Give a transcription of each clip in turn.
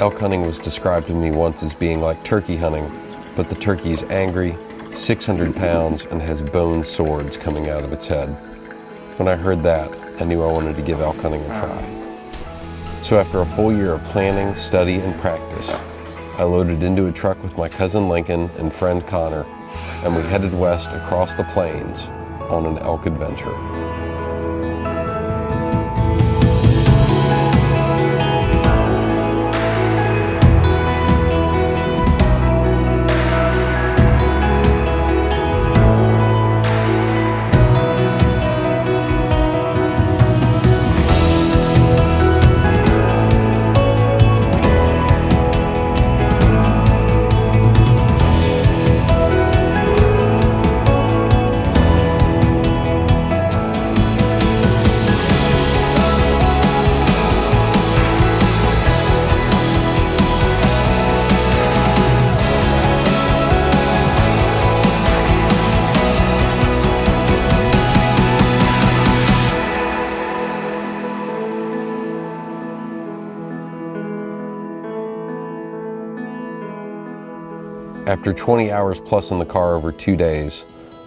Elk hunting was described to me once as being like turkey hunting, but the turkey is angry, 600 pounds, and has bone swords coming out of its head. When I heard that, I knew I wanted to give elk hunting a try. So after a full year of planning, study, and practice, I loaded into a truck with my cousin Lincoln and friend Connor, and we headed west across the plains on an elk adventure. After 20 hours plus in the car over 2 days,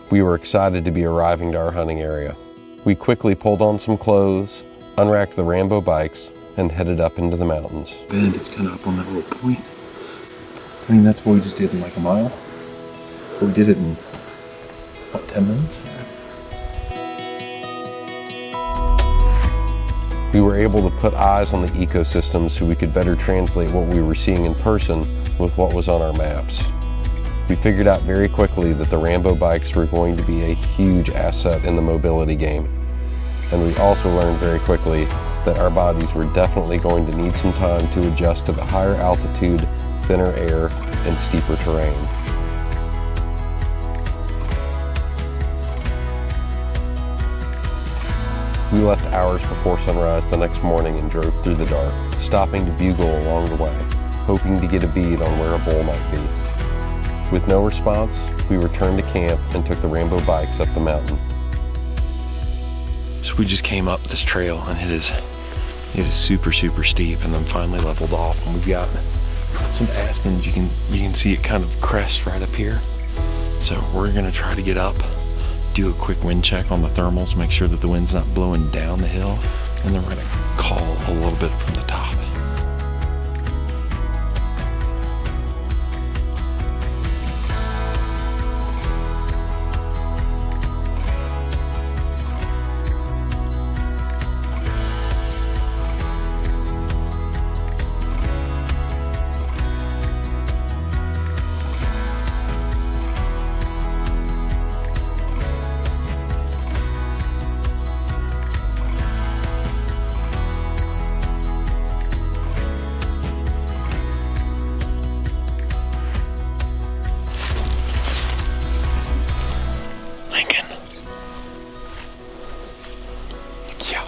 we were excited to be arriving to our hunting area. We quickly pulled on some clothes, unracked the Rambo bikes, and headed up into the mountains. Bend, it's kind of up on that little point. I mean, that's what we just did in like a mile. But we did it in, what, 10 minutes? We were able to put eyes on the ecosystem so we could better translate what we were seeing in person with what was on our maps. We figured out very quickly that the Rambo bikes were going to be a huge asset in the mobility game. And we also learned very quickly that our bodies were definitely going to need some time to adjust to the higher altitude, thinner air, and steeper terrain. We left hours before sunrise the next morning and drove through the dark, stopping to bugle along the way, hoping to get a bead on where a bull might be. With no response, we returned to camp and took the Rambo bikes up the mountain. So we just came up this trail and it is super steep, and then finally leveled off, and we've got some aspens. You can see it kind of crest right up here. So we're gonna try to get up, do a quick wind check on the thermals, make sure that the wind's not blowing down the hill, and then we're gonna call a little bit from the top.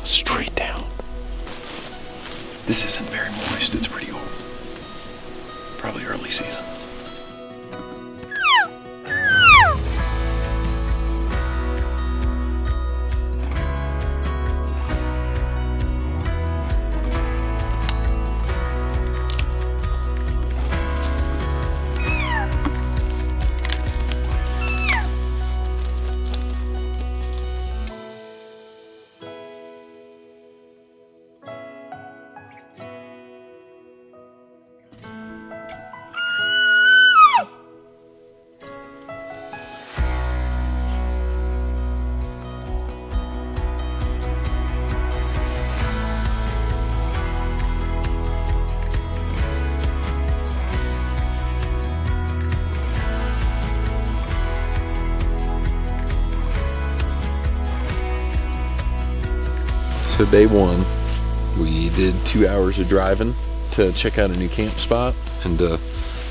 Straight down. This isn't very moist, it's pretty old. Probably early season. So day one, we did 2 hours of driving to check out a new camp spot and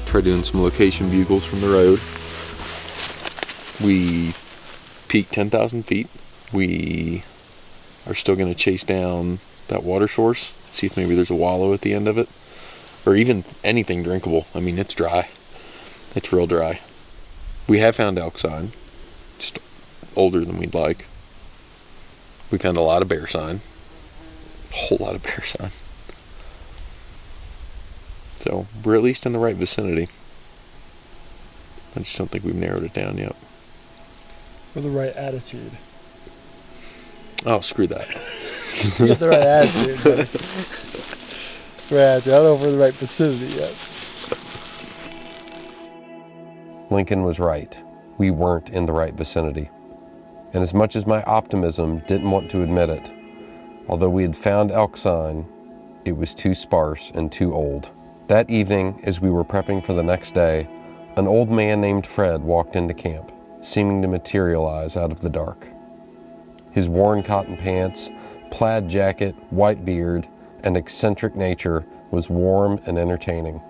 try doing some location bugles from the road. We peaked 10,000 feet. We are still going to chase down that water source, see if maybe there's a wallow at the end of it, or even anything drinkable. I mean, it's dry. It's real dry. We have found elk sign, just older than we'd like. We found a lot of bear sign. A whole lot of bear sign. So we're at least in the right vicinity. I just don't think we've narrowed it down yet. Or the right attitude. Oh, screw that. You get the right attitude. Right attitude. I don't know if we're in the right vicinity yet. Lincoln was right. We weren't in the right vicinity. And as much as my optimism didn't want to admit it, although we had found elk sign, it was too sparse and too old. That evening, as we were prepping for the next day, an old man named Fred walked into camp, seeming to materialize out of the dark. His worn cotton pants, plaid jacket, white beard, and eccentric nature was warm and entertaining.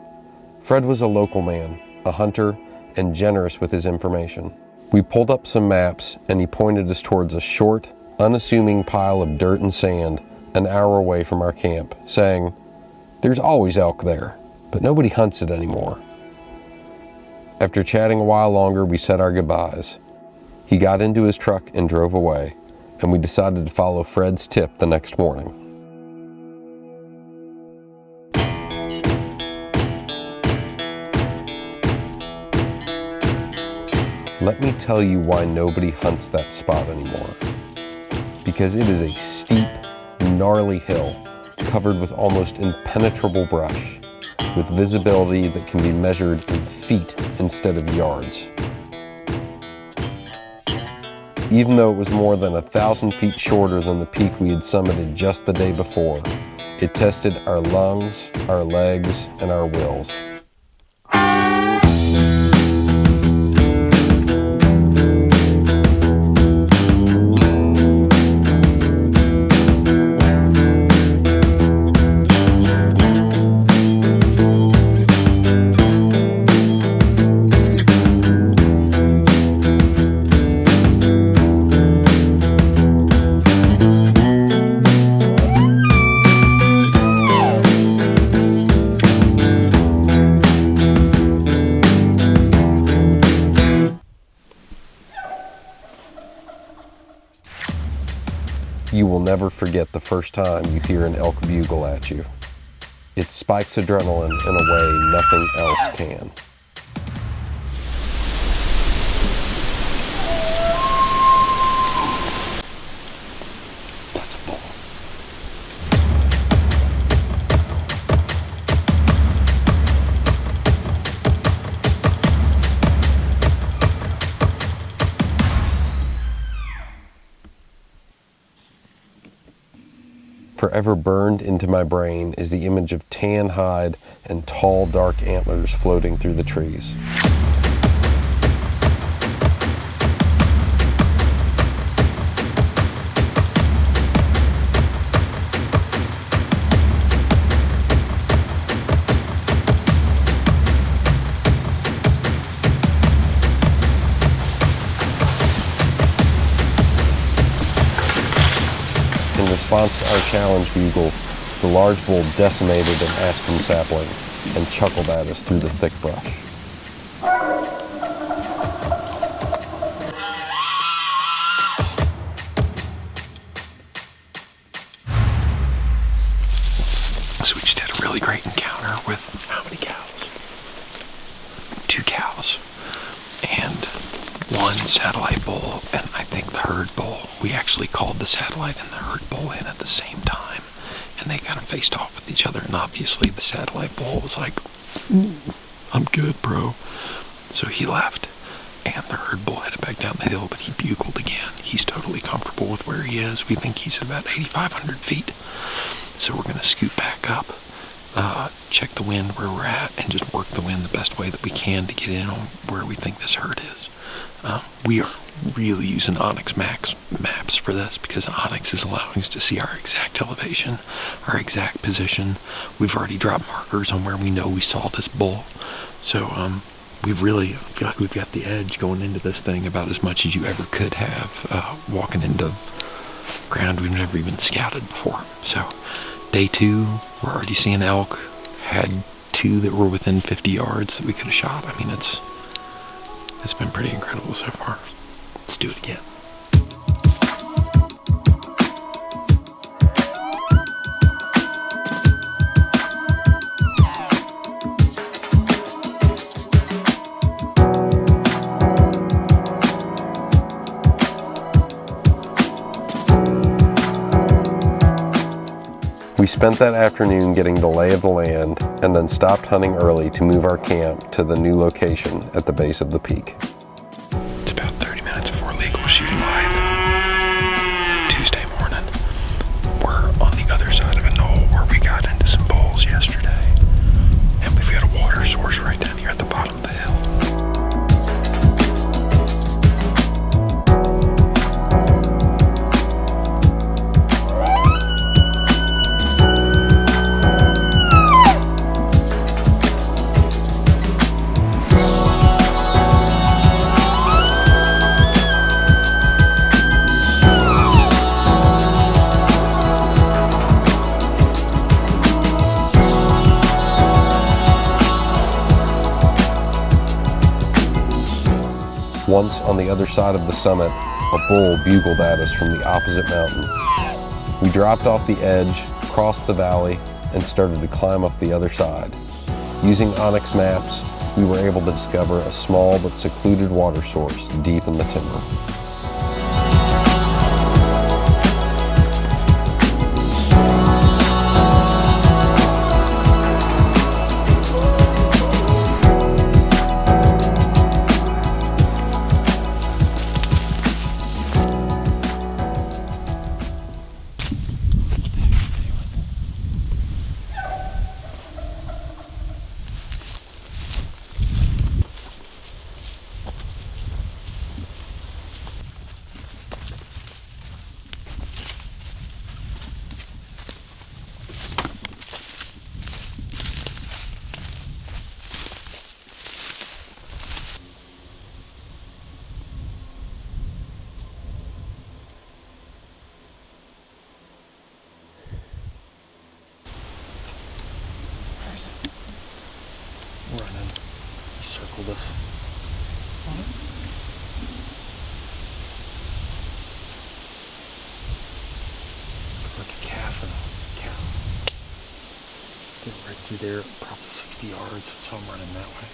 Fred was a local man, a hunter, and generous with his information. We pulled up some maps and he pointed us towards a short, unassuming pile of dirt and sand an hour away from our camp, saying, "There's always elk there, but nobody hunts it anymore." After chatting a while longer, we said our goodbyes. He got into his truck and drove away, and we decided to follow Fred's tip the next morning. Let me tell you why nobody hunts that spot anymore. Because it is a steep, gnarly hill covered with almost impenetrable brush, with visibility that can be measured in feet instead of yards. Even though it was more than 1,000 feet shorter than the peak we had summited just the day before, it tested our lungs, our legs, and our wills. You will never forget the first time you hear an elk bugle at you. It spikes adrenaline in a way nothing else can. That's a bull. Forever burned into my brain is the image of tan hide and tall, dark antlers floating through the trees. In response to our challenge bugle, the large bull decimated an aspen sapling and chuckled at us through the thick brush. So we just had a really great encounter with how many cows? 2 cows and 1 satellite bull, and I think the herd bull. We actually called the satellite and the herd bull in at the same time, and they kind of faced off with each other, and obviously the satellite bull was like, "I'm good, bro." So he left, and the herd bull headed back down the hill, but he bugled again. He's totally comfortable with where he is. We think he's at about 8,500 feet. So we're going to scoot back up, check the wind where we're at, and just work the wind the best way that we can to get in on where we think this herd is. We are really using Onyx maps for this, because Onyx is allowing us to see our exact elevation, our exact position. We've already dropped markers on where we know we saw this bull. So we've really feel like we've got the edge going into this thing about as much as you ever could have, walking into ground we've never even scouted before. So day 2, we're already seeing elk. Had 2 that were within 50 yards that we could have shot. I mean, it's been pretty incredible so far. Let's do it again. We spent that afternoon getting the lay of the land and then stopped hunting early to move our camp to the new location at the base of the peak. It's about 30 minutes before legal shooting line. Tuesday morning. We're on the other side of a knoll where we got into some bowls yesterday. And we've got a water source right down here at the bottom of the hill. Once on the other side of the summit, a bull bugled at us from the opposite mountain. We dropped off the edge, crossed the valley, and started to climb up the other side. Using Onyx maps, we were able to discover a small but secluded water source deep in the timber. Running. He circled us. Like a calf and a cow. Get right through there, probably 60 yards, so I'm running that way.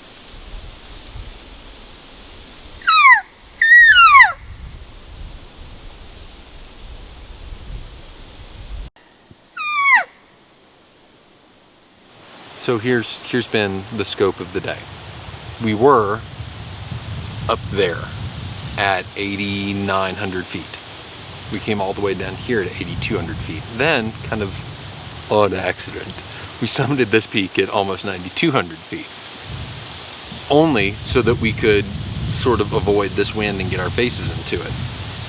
So here's been the scope of the day. We were up there at 8,900 feet. We came all the way down here at 8,200 feet. Then, kind of on accident, we summited this peak at almost 9,200 feet. Only so that we could sort of avoid this wind and get our faces into it.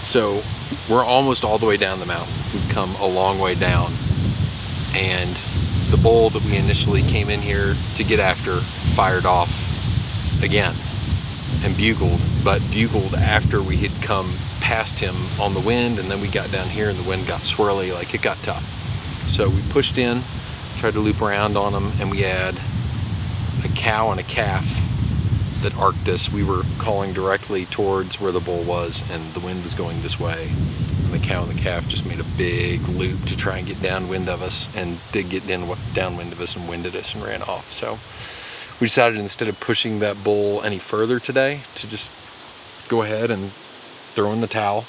So we're almost all the way down the mountain. We've come a long way down, and the bull that we initially came in here to get after fired off again and bugled, but bugled after we had come past him on the wind, and then we got down here and the wind got swirly, like it got tough. So we pushed in, tried to loop around on him, and we had a cow and a calf that arced us. We were calling directly towards where the bull was, and the wind was going this way. The cow and the calf just made a big loop to try and get downwind of us, and did get downwind of us and winded us and ran off. So we decided, instead of pushing that bull any further today, to just go ahead and throw in the towel,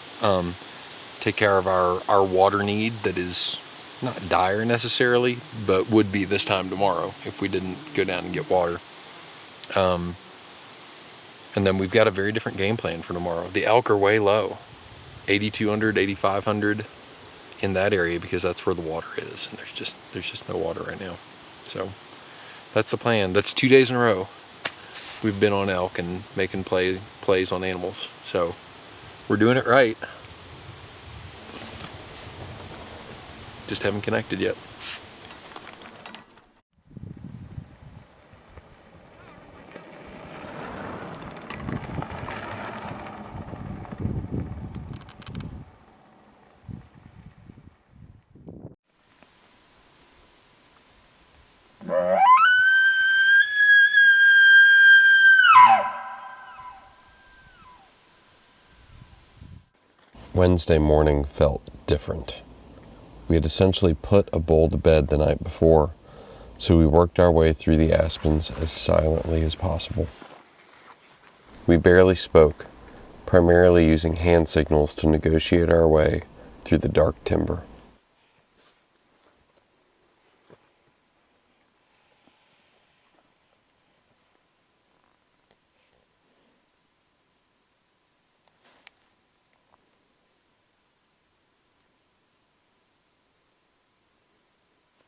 take care of our water need that is not dire necessarily, but would be this time tomorrow if we didn't go down and get water. And then we've got a very different game plan for tomorrow. The elk are way low. 8,200, 8,500 in that area, because that's where the water is, and there's just no water right now. So that's the plan. That's 2 days in a row we've been on elk and making plays on animals. So we're doing it right. Just haven't connected yet. Wednesday morning felt different. We had essentially put a bull to bed the night before, so we worked our way through the aspens as silently as possible. We barely spoke, primarily using hand signals to negotiate our way through the dark timber.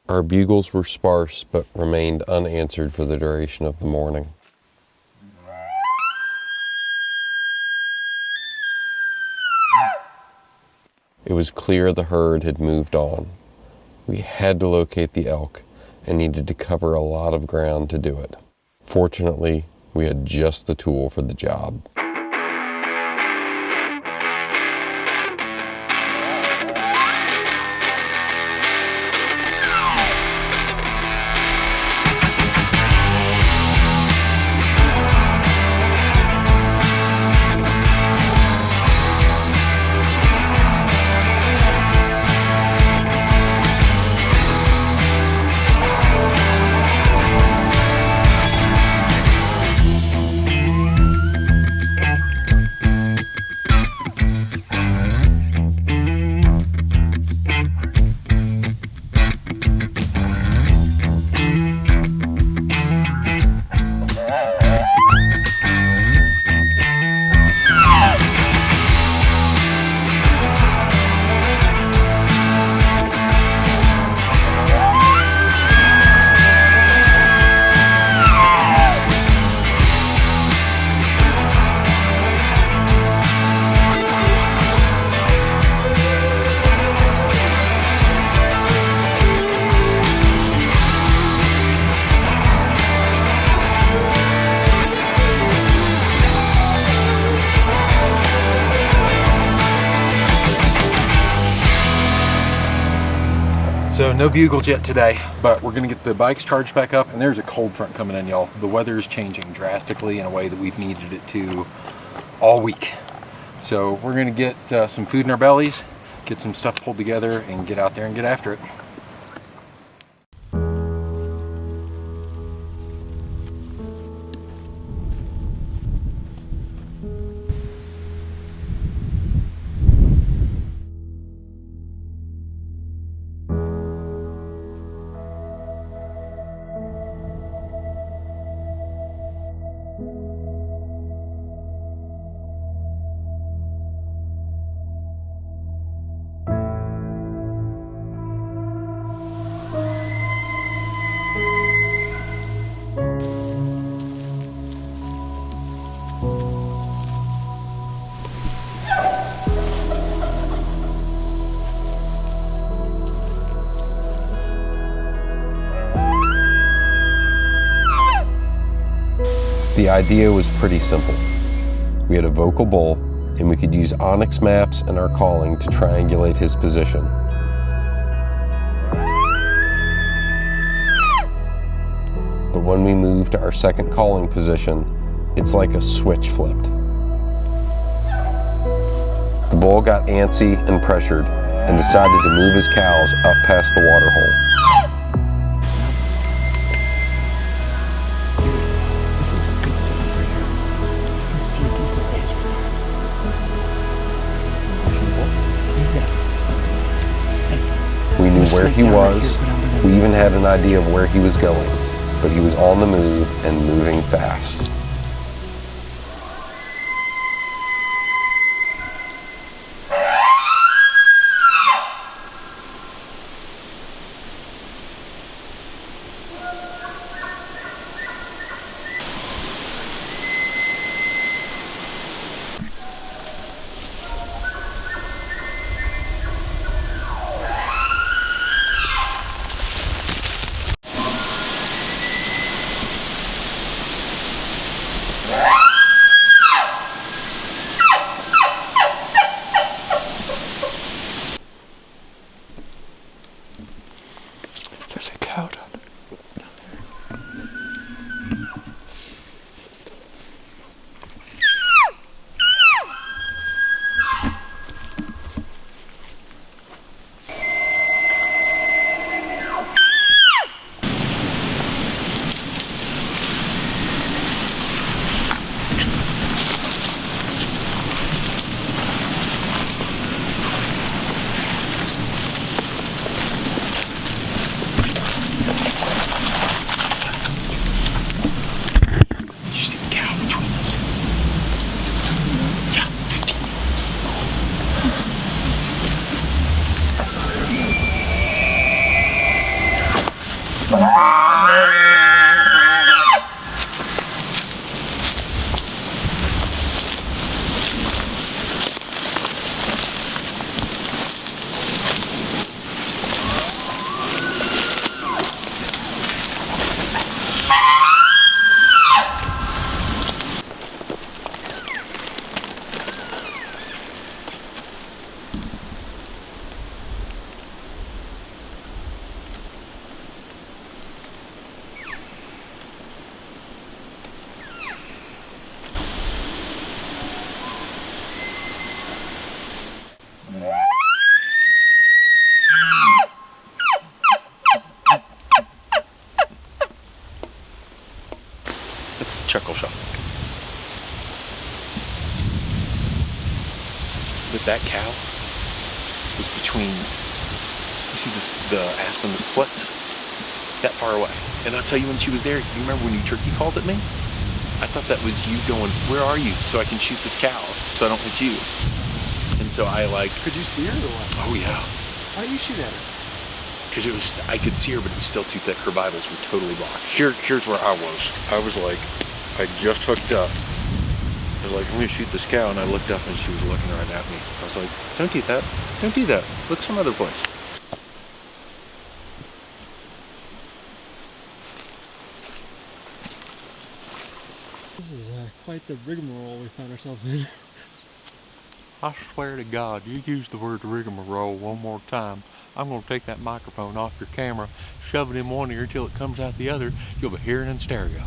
Our bugles were sparse but remained unanswered for the duration of the morning. It was clear the herd had moved on. We had to locate the elk and needed to cover a lot of ground to do it. Fortunately, we had just the tool for the job. So no bugles yet today, but we're gonna get the bikes charged back up, and there's a cold front coming in, y'all. The weather is changing drastically in a way that we've needed it to all week. So we're gonna get some food in our bellies, get some stuff pulled together, and get out there and get after it. The idea was pretty simple. We had a vocal bull, and we could use Onyx maps and our calling to triangulate his position. But when we moved to our second calling position, it's like a switch flipped. The bull got antsy and pressured and decided to move his cows up past the waterhole. We knew where he was. We even had an idea of where he was going, but he was on the move and moving fast. That's the chuckle shot. But that cow was between, you see this, the aspen that splits? That far away. And I'll tell you, when she was there, you remember when you turkey called at me? I thought that was you going, where are you? So I can shoot this cow, so I don't hit you. And so I like... Could you see her or what? Oh yeah. Why did you shoot at her? Because it was, I could see her, but it was still too thick. Her vitals were totally blocked. Here's where I was. I was like, I just hooked up. I was like, I'm gonna shoot this cow, and I looked up and she was looking right at me. I was like, don't do that. Don't do that. Look some other place. This is quite the rigmarole we found ourselves in. I swear to God, you use the word rigmarole one more time, I'm going to take that microphone off your camera, shove it in one ear till it comes out the other. You'll be hearing in stereo.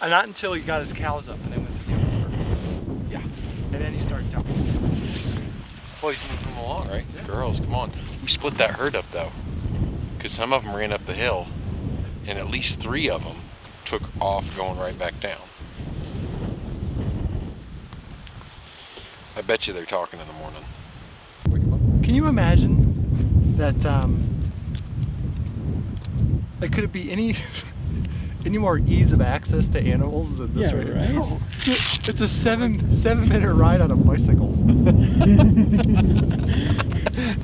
Not until he got his cows up and then went to the water. Yeah. And then he started talking. Well, he's moving them along, right? Yeah. Girls, come on. We split that herd up though, because some of them ran up the hill, and at least 3 of them took off going right back down. I bet you they're talking in the morning. Can you imagine that, like, could it be any more ease of access to animals than this? Yeah, right? It's a seven-minute ride on a bicycle.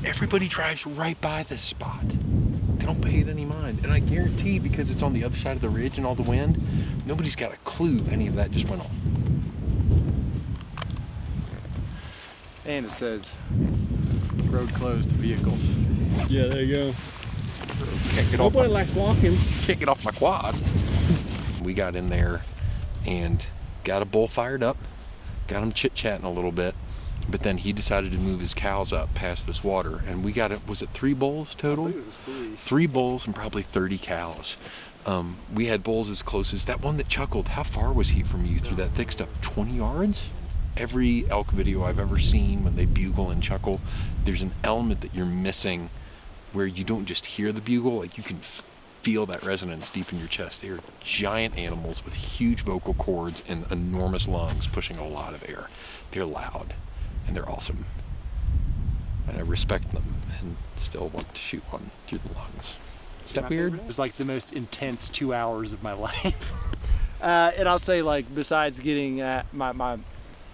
Everybody drives right by this spot. They don't pay it any mind. And I guarantee, because it's on the other side of the ridge and all the wind, nobody's got a clue any of that just went on. And it says, road closed to vehicles. Yeah, there you go. Can't get off Nobody likes walking. Can't get off my quad. We got in there and got a bull fired up, got him chit-chatting a little bit, but then he decided to move his cows up past this water, and we got it. Was it 3 bulls total? I believe it was 3. 3 bulls and probably 30 cows. We had bulls as close as that one that chuckled. How far was he from you through that thick stuff? 20 yards? Every elk video I've ever seen, when they bugle and chuckle, there's an element that you're missing where you don't just hear the bugle, like you can feel that resonance deep in your chest. They are giant animals with huge vocal cords and enormous lungs pushing a lot of air. They're loud and they're awesome. And I respect them and still want to shoot one through the lungs. Is that weird? It was like the most intense 2 hours of my life. And I'll say, like, besides getting my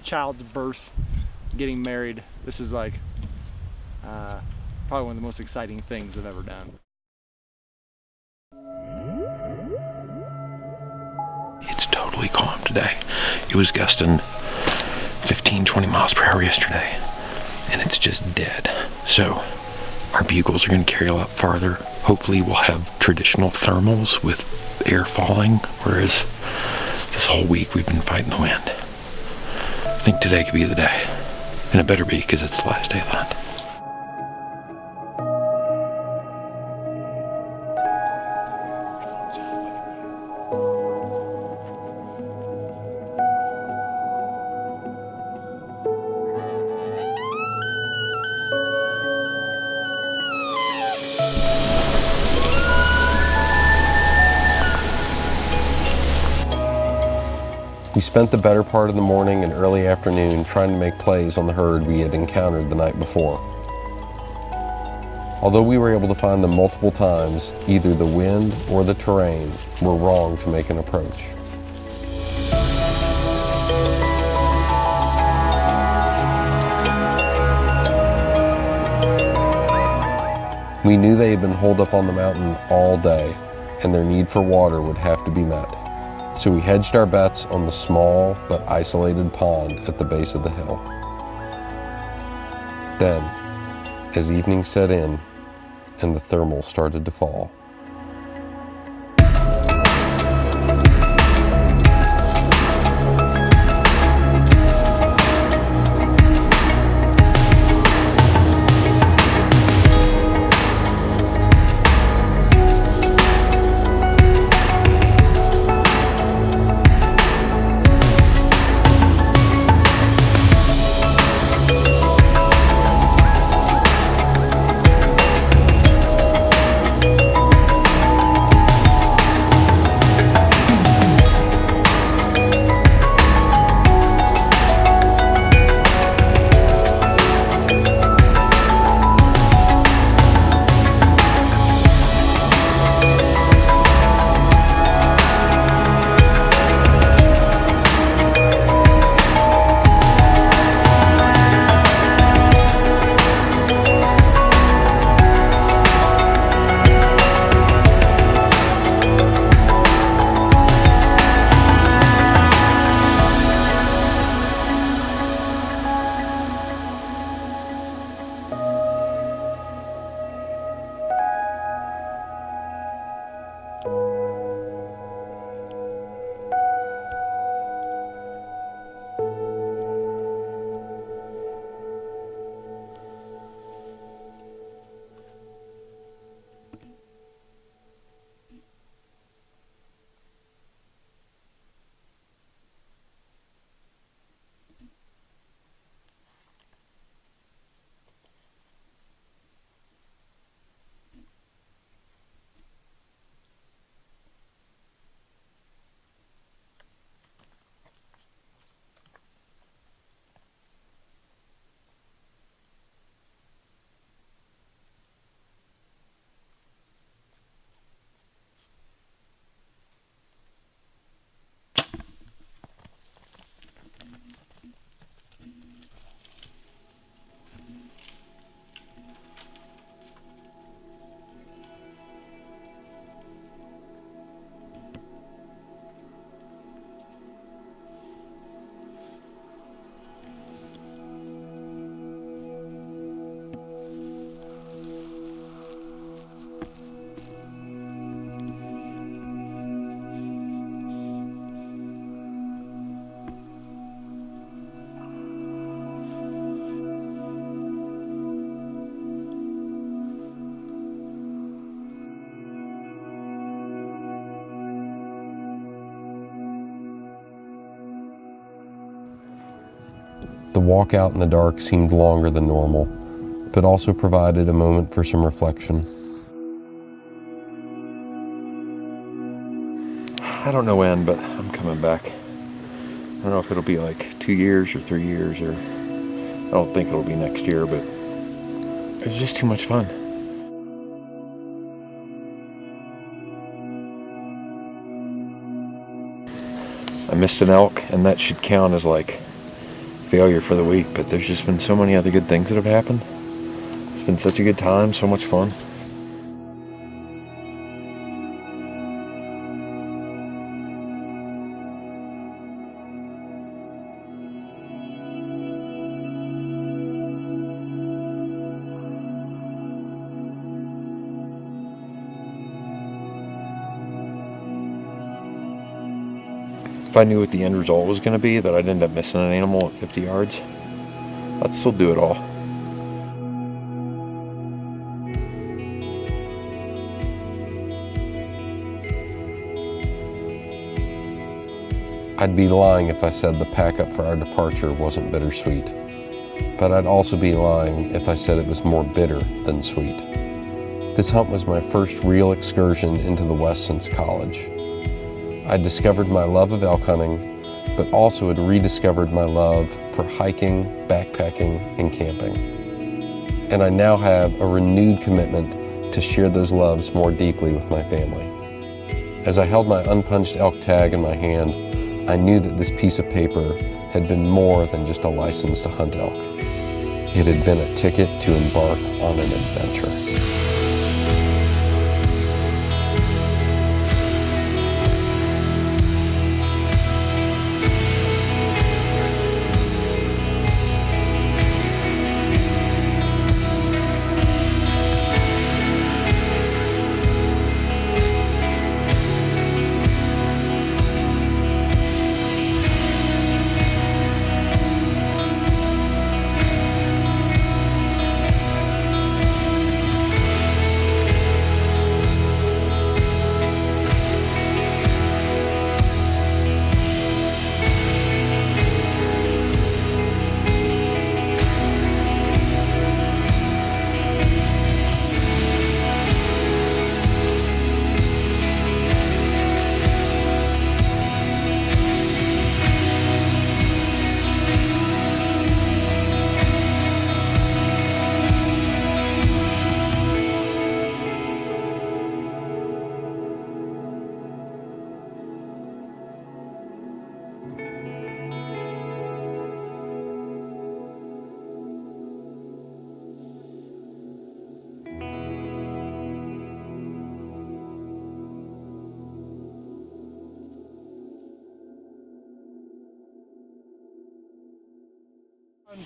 child's birth, getting married, this is like probably one of the most exciting things I've ever done. It's totally calm today. It was gusting 15-20 miles per hour yesterday, and it's just dead. So our bugles are going to carry a lot farther. Hopefully we'll have traditional thermals with air falling, whereas this whole week we've been fighting the wind. I think today could be the day, and it better be, because it's the last day of the hunt. We spent the better part of the morning and early afternoon trying to make plays on the herd we had encountered the night before. Although we were able to find them multiple times, either the wind or the terrain were wrong to make an approach. We knew they had been holed up on the mountain all day, and their need for water would have to be met. So we hedged our bets on the small but isolated pond at the base of the hill. Then, as evening set in and the thermal started to fall, the walk out in the dark seemed longer than normal, but also provided a moment for some reflection. I don't know when, but I'm coming back. I don't know if it'll be like 2 years or 3 years, or I don't think it'll be next year, but it's just too much fun. I missed an elk, and that should count as like failure for the week, but there's just been so many other good things that have happened. It's been such a good time, so much fun. If I knew what the end result was going to be, that I'd end up missing an animal at 50 yards, I'd still do it all. I'd be lying if I said the pack-up for our departure wasn't bittersweet. But I'd also be lying if I said it was more bitter than sweet. This hunt was my first real excursion into the West since college. I discovered my love of elk hunting, but also had rediscovered my love for hiking, backpacking, and camping. And I now have a renewed commitment to share those loves more deeply with my family. As I held my unpunched elk tag in my hand, I knew that this piece of paper had been more than just a license to hunt elk. It had been a ticket to embark on an adventure.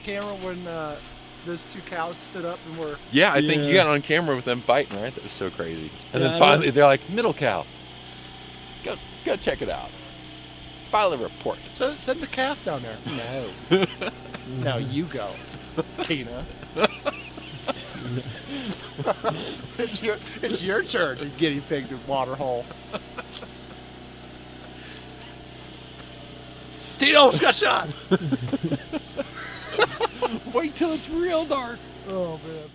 camera when those two cows stood up and were? Yeah, I think Yeah. you got on camera with them fighting, right? That was so crazy. And Yeah, then I finally they're like, middle cow. Go check it out. File a report. So send the calf down there. No. No, you go, Tina. It's your turn to guinea pig to waterhole. Tina almost got shot. Wait till it's real dark. Oh man.